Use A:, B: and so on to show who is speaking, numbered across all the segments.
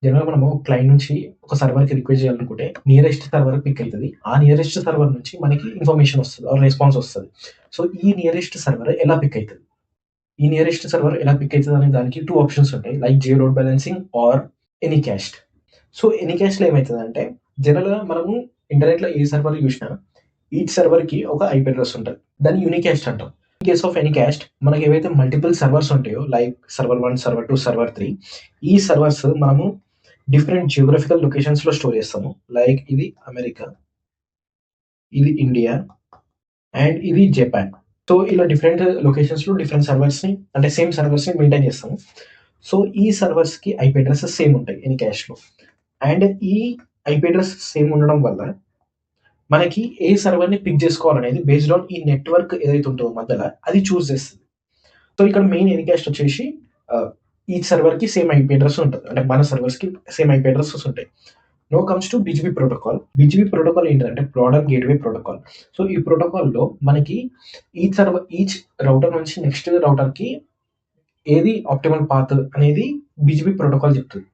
A: జనరల్‌గా మనము క్లయింట్ నుంచి ఒక సర్వర్‌కి రిక్వెస్ట్ చేయాలనుకుంటే నియరెస్ట్ సర్వర్ పిక్ అయితది. ఆ నియరెస్ట్ సర్వర్ నుంచి మనకి ఇన్ఫర్మేషన్ వస్తది. ఆర్ రెస్పాన్స్ వస్తది. సో, ఈ నియరెస్ట్ సర్వర్ ఎలా పిక్ అయితది? ఈ నియరెస్ట్ సర్వర్ ఎలా పిక్ అయితది అనే దానికి 2 ఆప్షన్స్ ఉంటాయి. Like geo load balancing or anycast. So, ఎనీకాస్ట్‌లో ఏమైతదంటే జనరల్‌గా మనము ఇంటర్నెట్‌లో ఏ సర్వర్ చూసినా ఈచ్ సర్వర్‌కి ఒక ఐపీ అడ్రెస్ ఉంటది. దాన్ని యూనికాస్ట్ అంటాం. ఇన్ కేస్ ఆఫ్ ఎనీకాస్ట్ మనకి ఏవైతే మల్టిపుల్ సర్వర్స్ ఉంటాయో లైక్ సర్వర్ 1, సర్వర్ 2, సర్వర్ 3 ఈ సర్వర్స్ మనము డిఫరెంట్ జియోగ్రాఫికల్ లొకేషన్స్‌లో స్టోర్ చేస్తాము. లైక్ ఇది అమెరికా, ఇది ఇండియా అండ్ ఇది జపాన్. సో, ఇలా డిఫరెంట్ లొకేషన్స్‌లో డిఫరెంట్ సర్వర్స్‌ని అంటే సేమ్ సర్వర్స్‌ని మెయింటైన్ చేస్తాము. సో, ఈ సర్వర్స్‌కి ఐపీ అడ్రెసెస్ సేమ్ ఉంటాయి ఎనీకాస్ట్‌లో. అండ్ ఈ ఐపీ అడ్రెస్ సేమ్ ఉండడం వల్ల మనకి ఏ సర్వర్‌ని పిక్ చేసుకోవాలనేది బేస్డ్ ఆన్ ఈ నెట్వర్క్ ఏదైతే ఉంటదో మధ్యల అది చూజ్ చేస్తది. సో, ఇక్కడ మెయిన్ ఎన్కాస్ట్ వచ్చేసి ఈచ్ సర్వర్‌కి సేమ్ ఐపీ అడ్రెస్ ఉంటది. అంటే మన సర్వర్స్‌కి సేమ్ ఐపీ అడ్రెసెస్ ఉంటాయి. Now comes to BJP protocol. BJP protocol ఏంటిదంటే బ్రాడర్ గేట్‌వే ప్రోటోకాల్. సో, ఈ ప్రోటోకాల్‌లో మనకి ఈచ్ రౌటర్ నుంచి నెక్స్ట్ రౌటర్‌కి ఏది ఆప్టిమల్ పాత్ అనేది బిజిపి ప్రోటోకాల్ చెప్తది.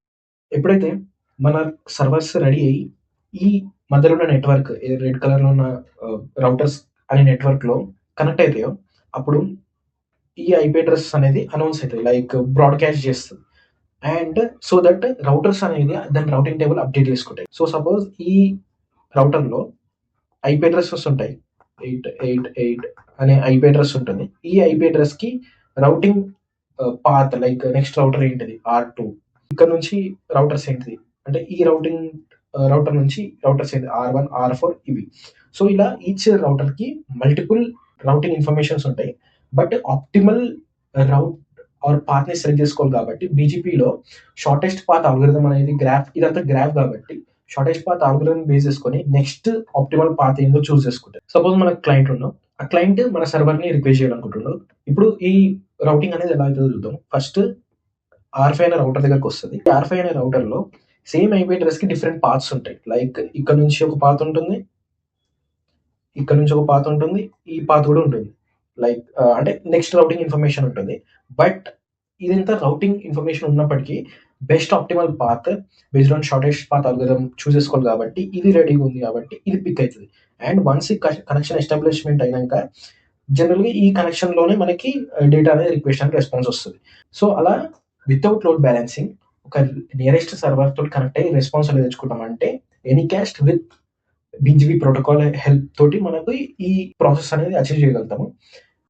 A: ఎప్పుడైతే మన సర్వర్స్ రెడీ అయ్యి ఈ మధ్యలో ఉన్న నెట్వర్క్ రెడ్ కలర్‌లో ఉన్న రౌటర్స్ అనే నెట్వర్క్‌లో కనెక్ట్ అయితాయో అప్పుడు ఈ ఐపీ అడ్రెస్ అనేది అనౌన్స్ అయితది. లైక్ బ్రాడ్‌కాస్ట్ చేస్తది. అండ్ సో దట్ రౌటర్స్ అనేది దాని రౌటింగ్ టేబుల్ అప్డేట్ చేసుకుంటాయి. సో సపోజ్ ఈ రౌటర్‌లో ఐపీ అడ్రెసెస్ ఉంటాయి. 888 అనే ఐపీ అడ్రెస్ ఉంటుంది. ఈ ఐపీ అడ్రెస్‌కి routing path like next router ఏంటిది R2 ఇక్కడ నుంచి రౌటర్స్ ఏంటిది అంటే ఈ రౌటర్ నుంచి రౌటర్స్ ఏంటి R1, R4 ఇవి. సో ఇలా ఈచ్ రౌటర్‌కి మల్టిపుల్ రౌటింగ్ ఇన్ఫర్మేషన్స్ ఉంటాయి. బట్ ఆప్టిమల్ రౌట్ ఆర్ పాత్‌ని సెలెక్ట్ చేసుకోవాలి కాబట్టి బీజీపీలో షార్టెస్ట్ పాత్ అల్గోరిథం అనేది ఇదంతా గ్రాఫ్ కాబట్టి షార్టెస్ట్ పాత్ అల్గోరిథం బేస్ చేసుకొని నెక్స్ట్ ఆప్టిమల్ పాత్ ఏందో చూస్ చేసుకుంటారు. సపోజ్ మనకు క్లయింట్ ఉన్నాం. ఆ క్లయింట్ మన సర్వర్‌ని రిక్వెస్ట్ చేయాలనుకుంటున్నాడు. ఇప్పుడు ఈ రౌటింగ్ అనేది ఎలా అవుతుందో చూద్దాం. ఫస్ట్ R5 అనే రౌటర్ దగ్గరికి వస్తది. R5 అనే రౌటర్‌లో సేమ్ ఐపీ అడ్రెస్‌కి డిఫరెంట్ పాత్స్ ఉంటాయి. లైక్ ఇక్కడ నుంచి ఒక పాత్ ఉంటుంది. ఇక్కడ నుంచి ఒక పాత్ ఉంటుంది. ఈ పాత్ కూడా ఉంటుంది. లైక్ అంటే నెక్స్ట్ రౌటింగ్ ఇన్ఫర్మేషన్ ఉంటుంది. బట్ ఇదంతా రౌటింగ్ ఇన్ఫర్మేషన్ ఉన్నప్పటికీ best optimal path based on shortest path algorithm choose చేసుకోవాలి కాబట్టి ఇది రెడీగా ఉంది కాబట్టి ఇది పిక్ అయితది. అండ్ వన్స్ ఈ కనెక్షన్ ఎస్టాబ్లిష్‌మెంట్ అయినంక జనరల్‌గా ఈ కనెక్షన్‌లోనే మనకి డేటా అనేది రిక్వెస్ట్ అండ్ రెస్పాన్స్ వస్తది. సో అలా వితౌట్ లోడ్ బ్యాలెన్సింగ్ ఒక నియరెస్ట్ సర్వర్ తోటి కనెక్ట్ అయ్యి రెస్పాన్స్ ఎలా తెచ్చుకుంటామంటే anycast with BGP protocol help తోటి మనకు ఈ ప్రాసెస్ అనేది అచీవ్ చేయగలుగుతాము.